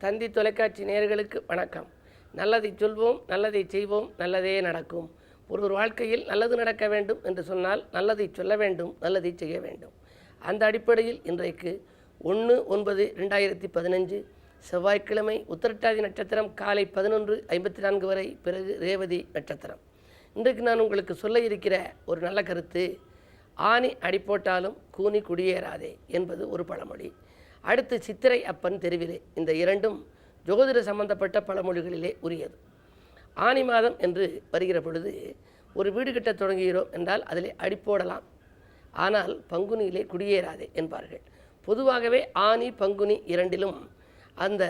தந்தி தொலைக்காட்சி நேயர்களுக்கு வணக்கம். நல்லதை சொல்வோம், நல்லதை செய்வோம், நல்லதே நடக்கும். ஒரு வாழ்க்கையில் நல்லது நடக்க வேண்டும் என்று சொன்னால் நல்லதை சொல்ல வேண்டும், நல்லதை செய்ய வேண்டும். அந்த அடிப்படையில் இன்றைக்கு 1/9/2015 செவ்வாய்க்கிழமை உத்திரட்டாதி நட்சத்திரம் காலை 11:54 வரை, பிறகு ரேவதி நட்சத்திரம். இன்றைக்கு நான் உங்களுக்கு சொல்ல இருக்கிற ஒரு நல்ல கருத்து, ஆணி அடி போட்டாலும் கூனி குடியேறாதே என்பது ஒரு பழமொழி. அடுத்து சித்திரை அப்பன் தெருவிலே, இந்த இரண்டும் ஜோதிட சம்பந்தப்பட்ட பழமொழிகளிலே உரியது. ஆனி மாதம் என்று வருகிற பொழுது ஒரு வீடு கட்ட தொடங்குகிறோம் என்றால் அதிலே அடி போடலாம், ஆனால் பங்குனியிலே குடியேறாதே என்பார்கள். பொதுவாகவே ஆனி பங்குனி இரண்டிலும், அந்த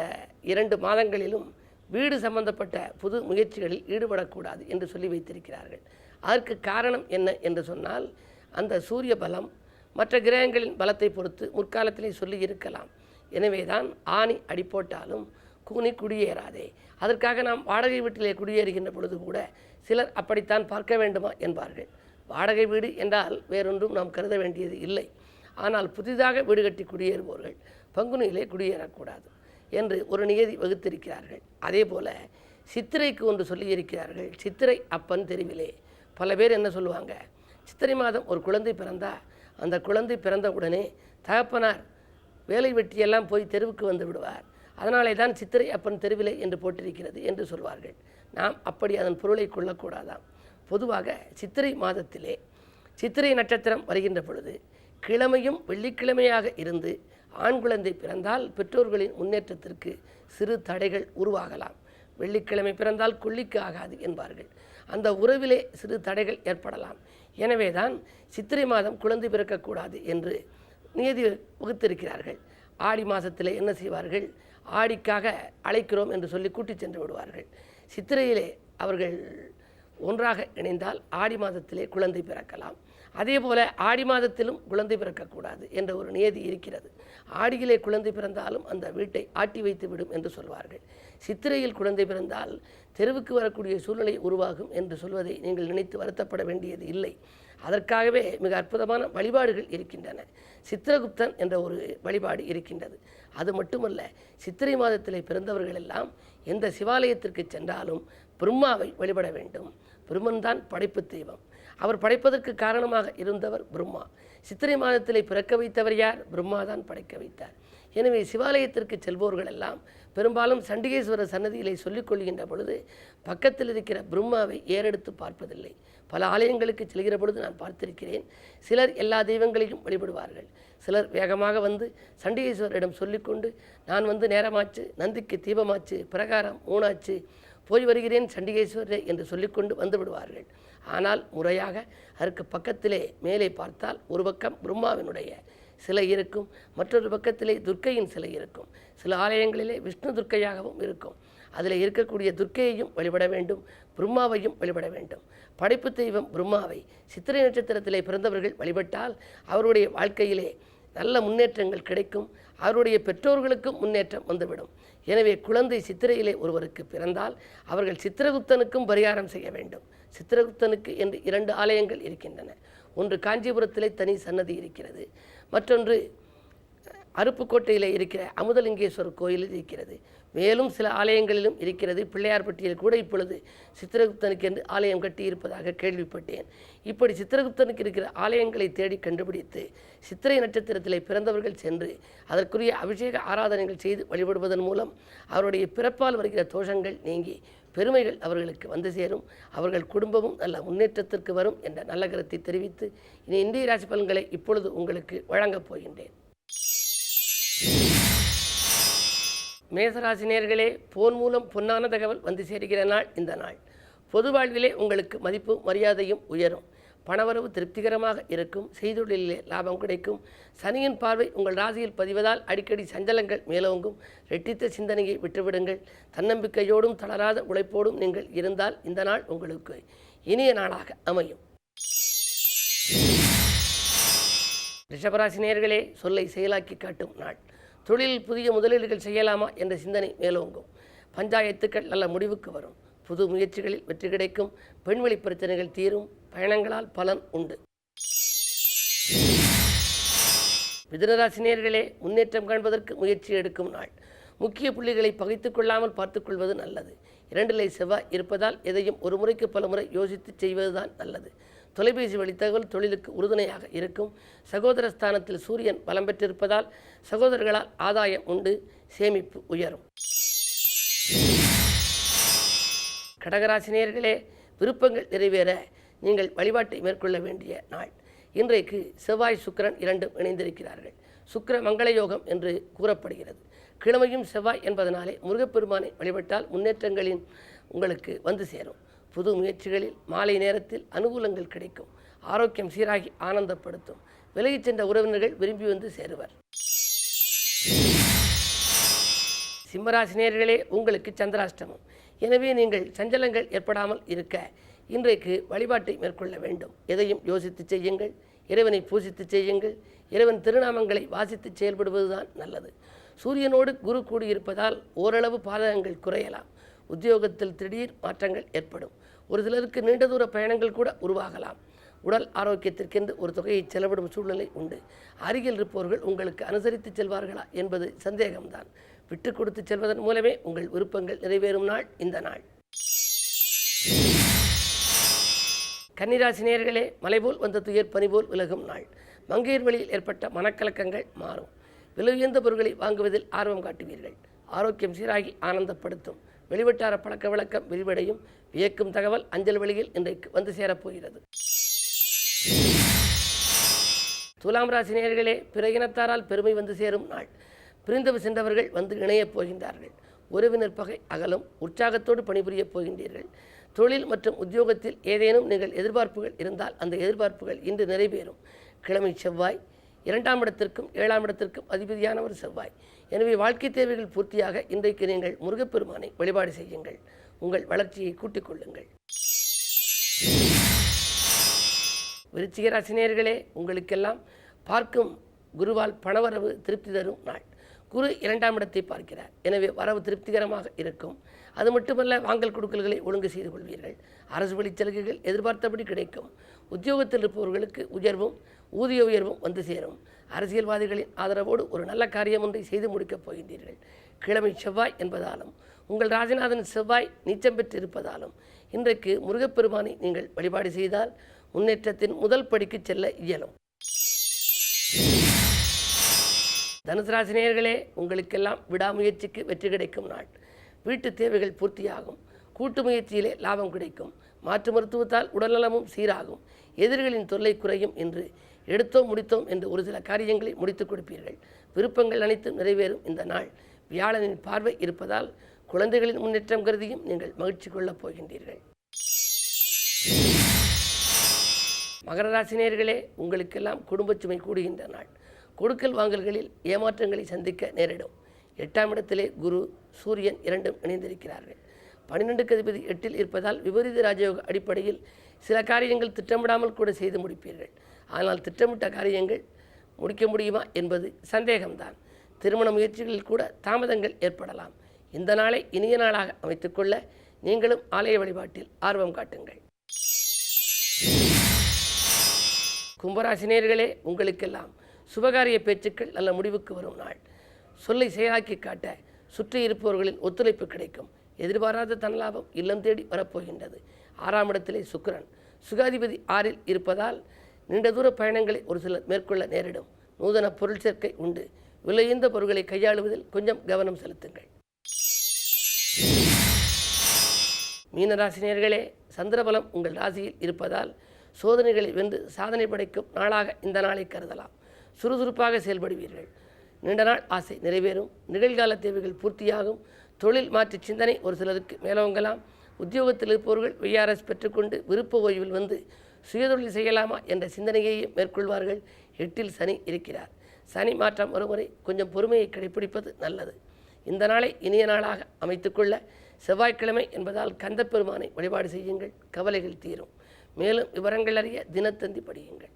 2 மாதங்களிலும் வீடு சம்பந்தப்பட்ட புது முயற்சிகளில் ஈடுபடக்கூடாது என்று சொல்லி வைத்திருக்கிறார்கள். அதற்கு காரணம் என்ன என்று சொன்னால், அந்த சூரிய பலம் மற்ற கிரகங்களின் பலத்தை பொறுத்து முற்காலத்திலே சொல்லி இருக்கலாம். எனவே தான் ஆணி அடி போட்டாலும் கூனி குடியேறாதே. அதற்காக நாம் வாடகை வீட்டிலே குடியேறுகின்ற பொழுது கூட சிலர் அப்படித்தான் பார்க்க வேண்டுமா என்பார்கள். வாடகை வீடு என்றால் வேறொன்றும் நாம் கருத வேண்டியது இல்லை. ஆனால் புதிதாக வீடு கட்டி குடியேறுபவர்கள் பங்குனியிலே குடியேறக்கூடாது என்று ஒரு நியதி வகுத்திருக்கிறார்கள். அதே போல் சித்திரைக்கு ஒன்று சொல்லியிருக்கிறார்கள். சித்திரை அப்பன் தெருவிலே. பல பேர் என்ன சொல்லுவாங்க, சித்திரை மாதம் ஒரு குழந்தை பிறந்தால் அந்த குழந்தை பிறந்த உடனே தகப்பனார் வேலை வெட்டியெல்லாம் போய் தெருவுக்கு வந்து விடுவார், அதனாலே தான் சித்திரை அப்பன் தெருவிலே என்று போட்டிருக்கிறது என்று சொல்வார்கள். நாம் அப்படி அதன் பொருளை கொள்ளக்கூடாதாம். பொதுவாக சித்திரை மாதத்திலே சித்திரை நட்சத்திரம் வருகின்ற பொழுது கிழமையும் வெள்ளிக்கிழமையாக இருந்து ஆண் குழந்தை பிறந்தால் பெற்றோர்களின் முன்னேற்றத்திற்கு சிறு தடைகள் உருவாகலாம். வெள்ளிக்கிழமை பிறந்தால் கொள்ளிக்கு ஆகாது என்பார்கள். அந்த உறவிலே சிறு தடைகள் ஏற்படலாம். எனவே தான் சித்திரை மாதம் குழந்தை பிறக்கக்கூடாது என்று நியதி வகுத்திருக்கிறார்கள். ஆடி மாதத்தில் என்ன செய்வார்கள், ஆடிக்காக அழைக்கிறோம் என்று சொல்லி கூட்டி சென்று விடுவார்கள். சித்திரையிலே அவர்கள் ஒன்றாக இணைந்தால் ஆடி மாதத்திலே குழந்தை பிறக்கலாம். அதே போல் ஆடி மாதத்திலும் குழந்தை பிறக்கக்கூடாது என்ற ஒரு நியதி இருக்கிறது. ஆடியிலே குழந்தை பிறந்தாலும் அந்த வீட்டை ஆட்டி வைத்து விடும் என்று சொல்வார்கள். சித்திரையில் குழந்தை பிறந்தால் தெருவுக்கு வரக்கூடிய சூழ்நிலை உருவாகும் என்று சொல்வதை நீங்கள் நினைத்து வருத்தப்பட வேண்டியது இல்லை. அதற்காகவே மிக அற்புதமான வழிபாடுகள் இருக்கின்றன. சித்திரகுப்தன் என்ற ஒரு வழிபாடு இருக்கின்றது. அது மட்டுமல்ல, சித்திரை மாதத்திலே பிறந்தவர்கள் எல்லாம் எந்த சிவாலயத்திற்கு சென்றாலும் பிரம்மாவை வழிபட வேண்டும். பிரம்மன் தான் படைப்பு தெய்வம். அவர் படைப்பதற்கு காரணமாக இருந்தவர் பிரம்மா. சித்திரை மாதத்திலே பிறக்க வைத்தவர் யார்? பிரம்மா தான் படைக்க வைத்தார். எனவே சிவாலயத்திற்கு செல்பவர்கள் எல்லாம் பெரும்பாலும் சண்டிகேஸ்வரர் சன்னதியிலே சொல்லிக் கொள்கின்ற பொழுது பக்கத்தில் இருக்கிற பிரம்மாவை ஏறெடுத்து பார்ப்பதில்லை. பல ஆலயங்களுக்கு செல்கிற பொழுது நான் பார்த்திருக்கிறேன். சிலர் எல்லா தெய்வங்களையும் வழிபடுவார்கள். சிலர் வேகமாக வந்து சண்டிகேஸ்வரரிடம் சொல்லிக்கொண்டு, நான் வந்து நேரமாச்சு, நந்திக்கு தீபமாச்சு, பிரகாரம் 3 ஆச்சு, போய் வருகிறேன் சண்டிகேஸ்வரரே என்று சொல்லிக்கொண்டு வந்து விடுவார்கள். ஆனால் முறையாக அதற்கு பக்கத்திலே மேலே பார்த்தால் ஒரு பக்கம் பிரம்மாவினுடைய சிலை இருக்கும், மற்றொரு பக்கத்திலே துர்க்கையின் சிலை இருக்கும். சில ஆலயங்களிலே விஷ்ணு துர்க்கையாகவும் இருக்கும். அதில் இருக்கக்கூடிய துர்க்கையையும் வழிபட வேண்டும், பிரம்மாவையும் வழிபட வேண்டும். படைப்பு தெய்வம் பிரம்மாவை சித்திரை நட்சத்திரத்திலே பிறந்தவர்கள் வழிபட்டால் அவருடைய வாழ்க்கையிலே நல்ல முன்னேற்றங்கள் கிடைக்கும். அவருடைய பெற்றோர்களுக்கும் முன்னேற்றம் வந்துவிடும். எனவே குழந்தை சித்திரையிலே ஒருவருக்கு பிறந்தால் அவர்கள் சித்திரகுப்தனுக்கும் பரிகாரம் செய்ய வேண்டும். சித்திரகுப்தனுக்கு என்று 2 ஆலயங்கள் இருக்கின்றன. ஒன்று காஞ்சிபுரத்திலே தனி சன்னதி இருக்கிறது, மற்றொன்று அருப்புக்கோட்டையில் இருக்கிற அமுதலிங்கேஸ்வரர் கோயிலில் இருக்கிறது. மேலும் சில ஆலயங்களிலும் இருக்கிறது. பிள்ளையார்பட்டியில் கூட இப்பொழுது சித்திரகுப்தனுக்கு என்று ஆலயம் கட்டியிருப்பதாக கேள்விப்பட்டேன். இப்படி சித்திரகுப்தனுக்கு இருக்கிற ஆலயங்களை தேடி கண்டுபிடித்து சித்திரை நட்சத்திரத்திலே பிறந்தவர்கள் சென்று அதற்குரிய அபிஷேக ஆராதனைகள் செய்து வழிபடுவதன் மூலம் அவருடைய பிறப்பால் வருகிற தோஷங்கள் நீங்கி பெருமைகள் அவர்களுக்கு வந்து சேரும். அவர்கள் குடும்பமும் நல்ல முன்னேற்றத்திற்கு வரும் என்ற நல்ல கருத்தை தெரிவித்து இனி இந்திய ராசி பலன்களை இப்பொழுது உங்களுக்கு வழங்கப் போகின்றேன். மேசராசி நேயர்களே, போன் மூலம் பொன்னான தகவல் வந்து சேர்கிற நாள் இந்த நாள். பொது வாழ்விலே உங்களுக்கு மதிப்பும் மரியாதையும் உயரும். பணவரவு திருப்திகரமாக இருக்கும். செய்தொழிலே லாபம் கிடைக்கும். சனியின் பார்வை உங்கள் ராசியில் பதிவதால் அடிக்கடி சஞ்சலங்கள் மேலோங்கும். ரெட்டித்த சிந்தனையை விட்டுவிடுங்கள். தன்னம்பிக்கையோடும் தளராத உழைப்போடும் நீங்கள் இருந்தால் இந்த நாள் உங்களுக்கு இனிய நாளாக அமையும். ரிஷபராசி நேயர்களே, சொல்லை செயலாக்கி காட்டும் நாள். தொழிலில் புதிய முதலீடுகள் செய்யலாமா என்ற சிந்தனை மேலோங்கும். பஞ்சாயத்துக்கள் நல்ல முடிவுக்கு வரும். புது முயற்சிகளில் வெற்றி கிடைக்கும். பெண்வெளி பிரச்சனைகள் தீரும். பயணங்களால் பலன் உண்டு. மிதுனராசி நேயர்களே, முன்னேற்றம் காண்பதற்கு முயற்சி எடுக்கும் நாள். முக்கிய புள்ளிகளை பகைத்து கொள்ளாமல் பார்த்துக்கொள்வது நல்லது. 2 செவ்வாய் இருப்பதால் எதையும் ஒரு முறைக்கு பல முறை யோசித்து செய்வதுதான் நல்லது. தொலைபேசி வழி தகவல் தொழிலுக்கு உறுதுணையாக இருக்கும். சகோதர ஸ்தானத்தில் சூரியன் பலம் பெற்றிருப்பதால் சகோதரர்களால் ஆதாயம் உண்டு, சேமிப்பு உயரும். கடகராசினியர்களே, விருப்பங்கள் நிறைவேற நீங்கள் வழிபாட்டை மேற்கொள்ள வேண்டிய நாள். இன்றைக்கு செவ்வாய் சுக்கிரன் இரண்டும் இணைந்திருக்கிறார்கள். சுக்கிர மங்கள யோகம் என்று கூறப்படுகிறது. கிழமையும் செவ்வாய் என்பதனாலே முருகப்பெருமானை வழிபட்டால் முன்னேற்றங்களின் உங்களுக்கு வந்து சேரும். புது முயற்சிகளில் மாலை நேரத்தில் அனுகூலங்கள் கிடைக்கும். ஆரோக்கியம் சீராகி ஆனந்தப்படுத்தும். விலகிச் சென்ற உறவினர்கள் விரும்பி வந்து சேருவர். சிம்மராசினியர்களே, உங்களுக்கு சந்திராஷ்டமம். எனவே நீங்கள் சஞ்சலங்கள் ஏற்படாமல் இருக்க இன்றைக்கு வழிபாட்டை மேற்கொள்ள வேண்டும். எதையும் யோசித்து செய்யுங்கள். இறைவனை பூசித்து செய்யுங்கள். இறைவன் திருநாமங்களை வாசித்து செயல்படுவதுதான் நல்லது. சூரியனோடு குரு கூடியிருப்பதால் ஓரளவு பாதகங்கள் குறையலாம். உத்தியோகத்தில் திடீர் மாற்றங்கள் ஏற்படும். ஒரு சிலருக்கு நீண்ட தூர பயணங்கள் கூட உருவாகலாம். உடல் ஆரோக்கியத்திற்கென்று ஒரு தொகையை செலவிடும் சூழ்நிலை உண்டு. அருகில் இருப்பவர்கள் உங்களுக்கு அனுசரித்து செல்வார்களா என்பது சந்தேகம்தான். விட்டு கொடுத்து செல்வதன் மூலமே உங்கள் விருப்பங்கள் நிறைவேறும் நாள் இந்த நாள். கன்னிராசினியர்களே, மலைபோல் வந்த துயர் பனிபோல் விலகும் நாள். மங்கையர் வழியில் ஏற்பட்ட மனக்கலக்கங்கள் மாறும். விலையுயர்ந்த பொருட்களை வாங்குவதில் ஆர்வம் காட்டுவீர்கள். ஆரோக்கியம் சீராகி ஆனந்தப்படுத்தும். வெளிவட்டார பழக்க வழக்கம் விரிவடையும். வியக்கும் தகவல் அஞ்சல் வழியில் இன்றைக்கு வந்து சேரப்போகிறது. துலாம் ராசினியர்களே, பிற இனத்தாரால் பெருமை வந்து சேரும் நாள். பிரிந்து சென்றவர்கள் வந்து இணையப் போகின்றார்கள். உறவினர் பகை அகலும். உற்சாகத்தோடு பணிபுரியப் போகின்றீர்கள். தொழில் மற்றும் உத்தியோகத்தில் ஏதேனும் நீங்கள் எதிர்பார்ப்புகள் இருந்தால் அந்த எதிர்பார்ப்புகள் இன்று நிறைவேறும். கிழமை செவ்வாய் 2ஆம் இடத்திற்கும் 7ஆம் இடத்திற்கும் அதிபதியானவர் செவ்வாய். எனவே வாழ்க்கை தேவைகள் பூர்த்தியாக இன்றைக்கு நீங்கள் முருகப்பெருமானை வழிபாடு செய்யுங்கள். உங்கள் வளர்ச்சியை கூட்டிக் கொள்ளுங்கள். விருச்சிக ராசினியர்களே, உங்களுக்கெல்லாம் பார்க்கும் குருவால் பணவரவு திருப்தி தரும் நாள். குரு 2ஆம் இடத்தை பார்க்கிறார். எனவே வரவு திருப்திகரமாக இருக்கும். அது மட்டுமல்ல, வாங்கல் கொடுக்கல்களை ஒழுங்கு செய்து கொள்வீர்கள். அரசு வழி சலுகைகள் எதிர்பார்த்தபடி கிடைக்கும். உத்தியோகத்தில் இருப்பவர்களுக்கு உயர்வும் ஊதிய உயர்வும் வந்து சேரும். அரசியல்வாதிகளின் ஆதரவோடு ஒரு நல்ல காரியம் ஒன்றை செய்து முடிக்கப் போகின்றீர்கள். கிழமை செவ்வாய் என்பதாலும் உங்கள் ராஜநாதன் செவ்வாய் நீச்சம் பெற்று இருப்பதாலும் இன்றைக்கு முருகப்பெருமானை நீங்கள் வழிபாடு செய்தால் முன்னேற்றத்தின் முதல் படிக்கு செல்ல இயலும். தனுசு ராசினியர்களே, உங்களுக்கெல்லாம் விடாமுயற்சிக்கு வெற்றி கிடைக்கும் நாள். வீட்டு தேவைகள் பூர்த்தியாகும். கூட்டு முயற்சியிலே லாபம் கிடைக்கும். மாற்று மருத்துவத்தால் உடல்நலமும் சீராகும். எதிரிகளின் தொல்லை குறையும். என்று எடுத்தோம் முடித்தோம் என்று ஒரு சில காரியங்களை முடித்துக் கொடுப்பீர்கள். விருப்பங்கள் அனைத்தும் நிறைவேறும் இந்த நாள். வியாழனின் பார்வை இருப்பதால் குழந்தைகளின் முன்னேற்றம் கருதியும் நீங்கள் மகிழ்ச்சி கொள்ளப் போகின்றீர்கள். மகர ராசினியர்களே, உங்களுக்கெல்லாம் குடும்ப சுமை கூடுகின்ற நாள். கொடுக்கல் வாங்கல்களில் ஏமாற்றங்களை சந்திக்க நேரிடும். 8ஆம் இடத்திலே குரு சூரியன் இரண்டும் இணைந்திருக்கிறார்கள். 12க்கு அதிபதி 8இல் இருப்பதால் விபரீத ராஜயோக அடிப்படையில் சில காரியங்கள் திட்டமிடாமல் கூட செய்து முடிப்பீர்கள். ஆனால் திட்டமிட்ட காரியங்கள் முடிக்க முடியுமா என்பது சந்தேகம்தான். திருமண முயற்சிகளில் கூட தாமதங்கள் ஏற்படலாம். இந்த நாளை இனிய நாளாக அமைத்துக்கொள்ள நீங்களும் ஆலய வழிபாட்டில் ஆர்வம் காட்டுங்கள். கும்பராசினியர்களே, உங்களுக்கெல்லாம் சுபகாரிய பேச்சுக்கள் நல்ல முடிவுக்கு வரும் நாள். சொல்லை செயலாக்கி காட்ட சுற்றி இருப்பவர்களின் ஒத்துழைப்பு கிடைக்கும். எதிர்பாராத தனலாபம் இல்லம் தேடி வரப்போகின்றது. 6ஆம் இடத்திலே சுக்கிரன் சுகாதிபதி 6இல் இருப்பதால் நீண்ட தூர பயணங்களை ஒரு சிலர் மேற்கொள்ள நேரிடும். நூதன பொருள் சேர்க்கை உண்டு. விலையுயர்ந்த பொருட்களை கையாளுவதில் கொஞ்சம் கவனம் செலுத்துங்கள். மீனராசினியர்களே, சந்திரபலம் உங்கள் ராசியில் இருப்பதால் சோதனைகளை வென்று சாதனை படைக்கும் நாளாக இந்த நாளை கருதலாம். சுறுசுறுப்பாக செயல்படுவீர்கள். நீண்ட நாள் ஆசை நிறைவேறும். நிகழ்கால தேவைகள் பூர்த்தியாகும். தொழில் மாற்று சிந்தனை ஒரு சிலருக்கு மேலோங்கலாம். உத்தியோகத்தில் இருப்பவர்கள் விஆர்எஸ் பெற்றுக்கொண்டு விருப்ப ஓய்வில் வந்து சுயதொழில் செய்யலாமா என்ற சிந்தனையையும் மேற்கொள்வார்கள். 8இல் சனி இருக்கிறார். சனி மாற்றம் ஒருமுறை கொஞ்சம் பொறுமையை கடைபிடிப்பது நல்லது. இந்த நாளை இனிய நாளாக அமைத்துக்கொள்ள செவ்வாய்க்கிழமை என்பதால் கந்தப்பெருமானை வழிபாடு செய்யுங்கள். கவலைகள் தீரும். மேலும் விவரங்கள் அறிய தினத்தந்தி படியுங்கள்.